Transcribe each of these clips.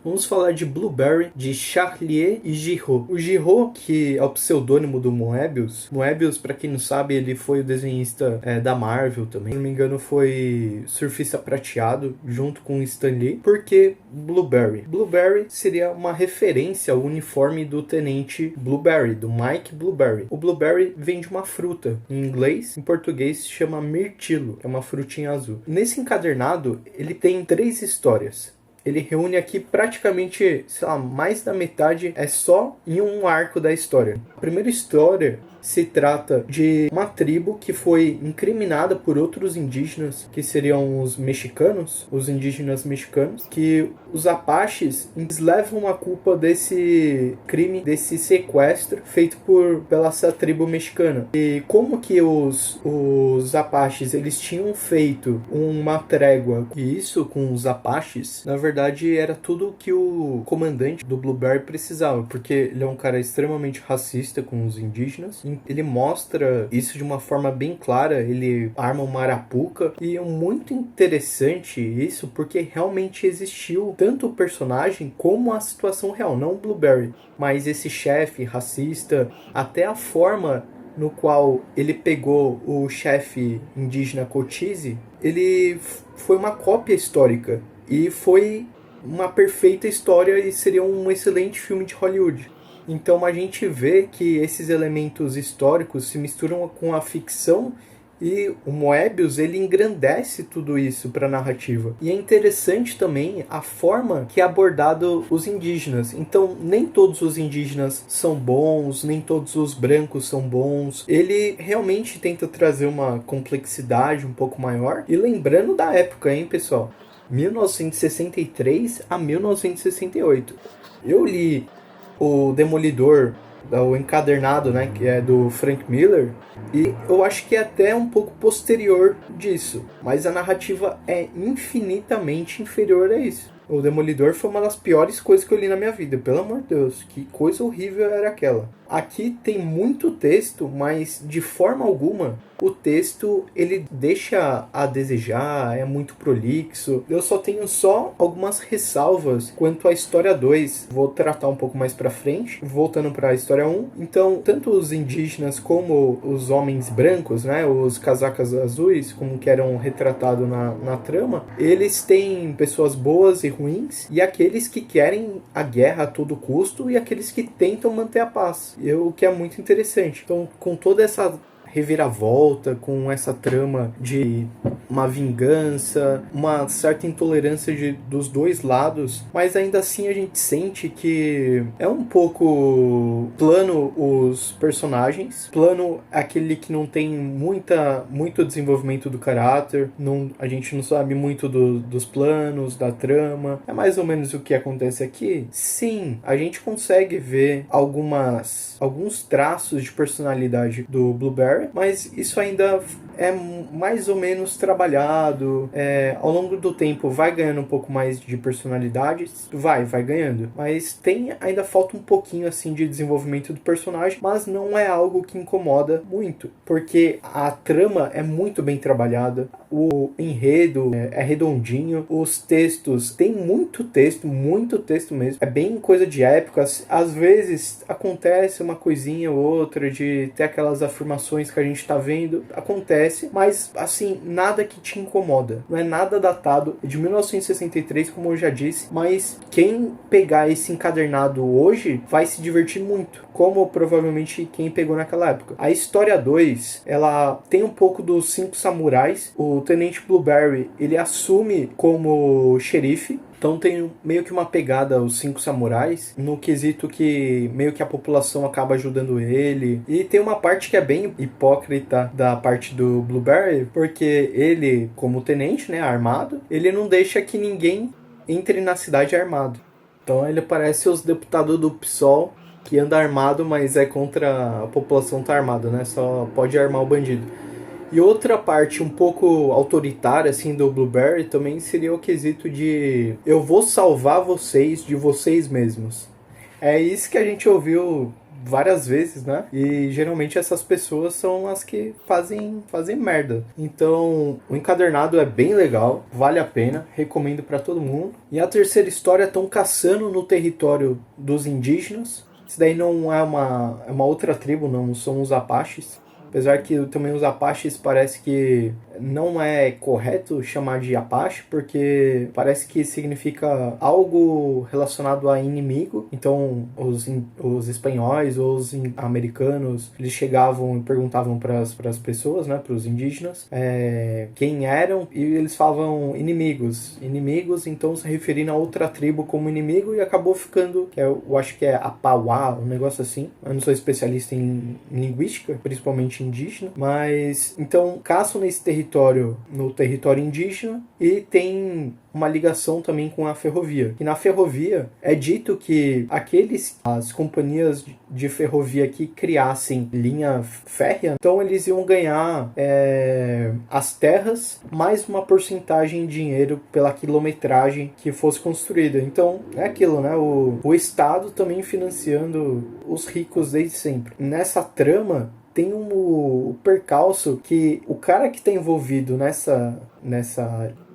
Vamos falar de Blueberry, de Charlier e Giraud. O Giraud, que é o pseudônimo do Moebius. Moebius, pra quem não sabe, ele foi o desenhista da Marvel também. Se não me engano, foi Surfista Prateado, junto com Stan Lee. Por que Blueberry? Blueberry seria uma referência ao uniforme do Tenente Blueberry, do Mike Blueberry. O Blueberry vem de uma fruta, em inglês, em português se chama mirtilo, que é uma frutinha azul. Nesse encadernado, ele tem 3 histórias. Ele reúne aqui praticamente, sei lá, mais da metade é só em um arco da história. A primeira história se trata de uma tribo que foi incriminada por outros indígenas, que seriam os mexicanos, os indígenas mexicanos, que os apaches levam a culpa desse crime, desse sequestro feito pela essa tribo mexicana. E como que os apaches, eles tinham feito uma trégua, e isso com os apaches, na verdade era tudo que o comandante do Blueberry precisava, porque ele é um cara extremamente racista com os indígenas. Ele mostra isso de uma forma bem clara, ele arma uma arapuca, e é muito interessante isso, porque realmente existiu tanto o personagem como a situação real, não o Blueberry, mas esse chefe racista, até a forma no qual ele pegou o chefe indígena Cochise, ele foi uma cópia histórica, e foi uma perfeita história e seria um excelente filme de Hollywood. Então a gente vê que esses elementos históricos se misturam com a ficção, e o Moebius, ele engrandece tudo isso para a narrativa. E é interessante também a forma que é abordado os indígenas. Então nem todos os indígenas são bons, nem todos os brancos são bons. Ele realmente tenta trazer uma complexidade um pouco maior. E lembrando da época, hein, pessoal? 1963 a 1968. Eu li o Demolidor, o encadernado, né, que é do Frank Miller, e eu acho que é até um pouco posterior disso, mas a narrativa é infinitamente inferior a isso. O Demolidor foi uma das piores coisas que eu li na minha vida, pelo amor de Deus, que coisa horrível era aquela. Aqui tem muito texto, mas de forma alguma o texto ele deixa a desejar, é muito prolixo. Eu só tenho algumas ressalvas quanto à história 2. Vou tratar um pouco mais pra frente, voltando pra história 1. Então, tanto os indígenas como os homens brancos, né, os casacas azuis, como que eram retratados na trama, eles têm pessoas boas e ruins, e aqueles que querem a guerra a todo custo, e aqueles que tentam manter a paz. O que é muito interessante. Então, com toda essa reviravolta, com essa trama de uma vingança, uma certa intolerância dos dois lados, mas ainda assim a gente sente que é um pouco plano os personagens, plano aquele que não tem muito desenvolvimento do caráter, a gente não sabe muito dos planos, da trama. É mais ou menos o que acontece aqui. Sim, a gente consegue ver alguns traços de personalidade do Blueberry, mas isso ainda é mais ou menos trabalhado. Ao longo do tempo vai ganhando um pouco mais de personalidade, vai ganhando, mas ainda falta um pouquinho assim de desenvolvimento do personagem, mas não é algo que incomoda muito, porque a trama é muito bem trabalhada, o enredo é redondinho, os textos, tem muito texto mesmo, é bem coisa de época. Às vezes acontece uma coisinha ou outra de ter aquelas afirmações que a gente tá vendo, acontece, mas assim, nada que te incomoda, não é nada datado, é de 1963, como eu já disse, mas quem pegar esse encadernado hoje vai se divertir muito, como provavelmente quem pegou naquela época. A história 2, ela tem um pouco dos 5 samurais. O Tenente Blueberry, ele assume como xerife, então tem meio que uma pegada aos 5 samurais, no quesito que meio que a população acaba ajudando ele. E tem uma parte que é bem hipócrita da parte do Blueberry, porque ele, como tenente, né, armado, ele não deixa que ninguém entre na cidade armado. Então ele parece os deputados do PSOL, que anda armado, mas é contra a população tá armada, né? Só pode armar o bandido. E outra parte um pouco autoritária assim do Blueberry também seria o quesito de eu vou salvar vocês de vocês mesmos. É isso que a gente ouviu várias vezes, né? E geralmente essas pessoas são as que fazem merda. Então, o encadernado é bem legal, vale a pena, recomendo pra todo mundo. E a terceira história estão caçando no território dos indígenas. Isso daí não é uma outra tribo, não são os Apaches. Apesar que também os Apaches parece que não é correto chamar de Apache, porque parece que significa algo relacionado a inimigo. Então os espanhóis ou os americanos, eles chegavam e perguntavam para as pessoas, né, para os indígenas, quem eram, e eles falavam inimigos, então se referindo a outra tribo como inimigo, e acabou ficando, eu acho que é Apauá, um negócio assim. Eu não sou especialista em linguística, principalmente indígena, mas então caçam nesse território, no território indígena, e tem uma ligação também com a ferrovia. E na ferrovia é dito que as companhias de ferrovia que criassem linha férrea, então eles iam ganhar as terras mais uma porcentagem de dinheiro pela quilometragem que fosse construída. Então é aquilo, né? O Estado também financiando os ricos desde sempre. Nessa trama tem um percalço que o cara que está envolvido nessa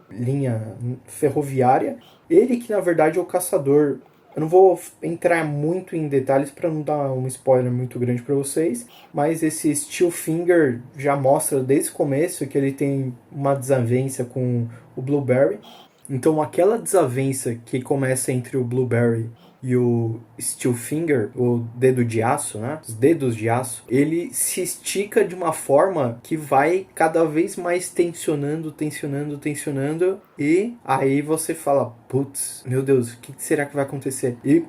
linha ferroviária, ele que na verdade é o caçador. Eu não vou entrar muito em detalhes para não dar um spoiler muito grande para vocês, mas esse Steelfinger já mostra desde o começo que ele tem uma desavença com o Blueberry. Então aquela desavença que começa entre o Blueberry e o Steelfinger, o dedo de aço, né? Os dedos de aço, ele se estica de uma forma que vai cada vez mais tensionando, e aí você fala, putz, meu Deus, o que será que vai acontecer? E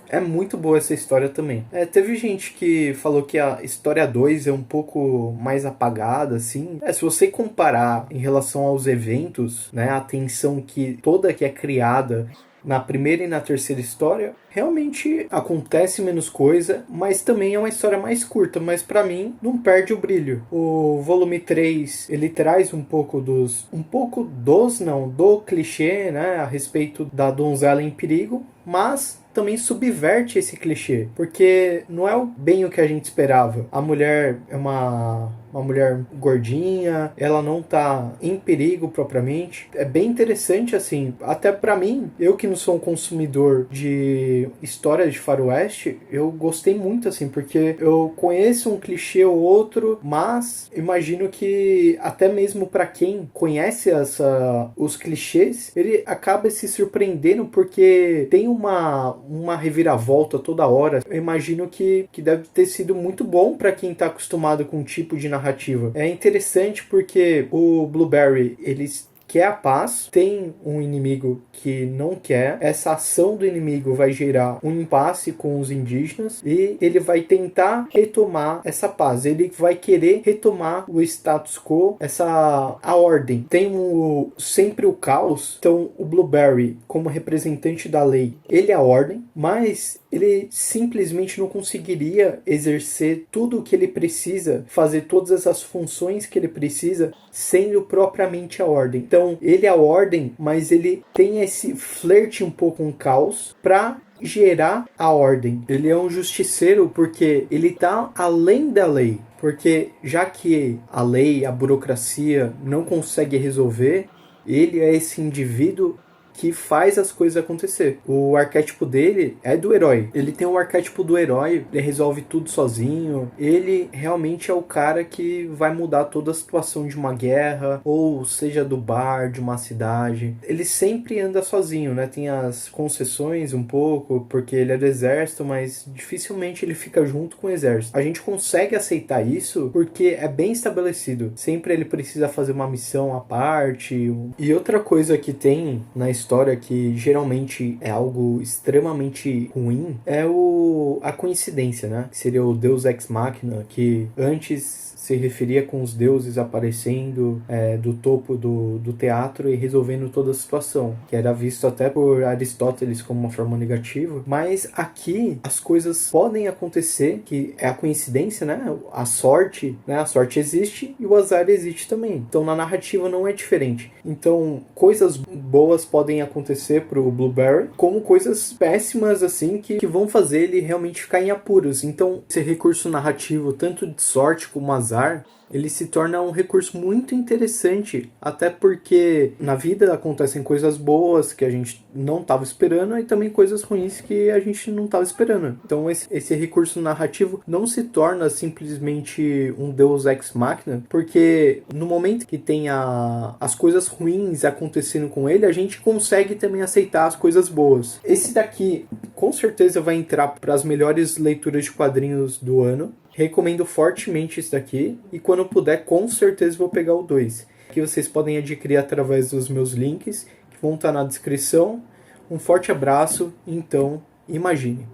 é muito boa essa história também. Teve gente que falou que a história 2 é um pouco mais apagada, assim. Se você comparar em relação aos eventos, né, a tensão que é criada na primeira e na terceira história, realmente acontece menos coisa, mas também é uma história mais curta, mas pra mim não perde o brilho. O volume 3, ele traz do clichê, né, a respeito da donzela em perigo, mas também subverte esse clichê, porque não é bem o que a gente esperava. A mulher é uma mulher gordinha, ela não tá em perigo propriamente. É bem interessante, assim, até pra mim, eu que não sou um consumidor de história de faroeste, eu gostei muito, assim, porque eu conheço um clichê ou outro, mas imagino que até mesmo pra quem conhece os clichês, ele acaba se surpreendendo porque tem uma reviravolta toda hora. Eu imagino que deve ter sido muito bom pra quem tá acostumado com um tipo de narrativa. É interessante porque o Blueberry, eles quer a paz, tem um inimigo que não quer, essa ação do inimigo vai gerar um impasse com os indígenas e ele vai tentar retomar essa paz, ele vai querer retomar o status quo, a ordem. Tem sempre o caos, então o Blueberry, como representante da lei, ele é a ordem, mas ele simplesmente não conseguiria exercer tudo o que ele precisa, fazer todas essas funções que ele precisa, sendo propriamente a ordem. Então, ele é a ordem, mas ele tem esse flerte um pouco com o caos para gerar a ordem. Ele é um justiceiro porque ele está além da lei. Porque já que a lei, a burocracia não consegue resolver, ele é esse indivíduo que faz as coisas acontecer. O arquétipo dele é do herói. Ele tem o arquétipo do herói, ele resolve tudo sozinho. Ele realmente é o cara que vai mudar toda a situação de uma guerra, ou seja, do bar, de uma cidade. Ele sempre anda sozinho, né? Tem as concessões um pouco, porque ele é do exército, mas dificilmente ele fica junto com o exército. A gente consegue aceitar isso porque é bem estabelecido. Sempre ele precisa fazer uma missão à parte. E outra coisa que tem na história que geralmente é algo extremamente ruim é a coincidência, né? Que seria o Deus Ex Machina, que antes se referia com os deuses aparecendo do topo do teatro e resolvendo toda a situação, que era visto até por Aristóteles como uma forma negativa, mas aqui as coisas podem acontecer, que é a coincidência, né? A sorte, né? A sorte existe e o azar existe também. Então na narrativa não é diferente. Então coisas boas podem podem acontecer pro Blueberry, como coisas péssimas, assim, que vão fazer ele realmente ficar em apuros. Então, esse recurso narrativo, tanto de sorte como azar, ele se torna um recurso muito interessante, até porque na vida acontecem coisas boas que a gente não estava esperando e também coisas ruins que a gente não estava esperando. Então esse recurso narrativo não se torna simplesmente um Deus Ex Machina, porque no momento que tem as coisas ruins acontecendo com ele, a gente consegue também aceitar as coisas boas. Esse daqui com certeza vai entrar para as melhores leituras de quadrinhos do ano. Recomendo fortemente esse daqui. E quando puder, com certeza vou pegar o 2. Que vocês podem adquirir através dos meus links, que vão estar na descrição. Um forte abraço. Então, imagine.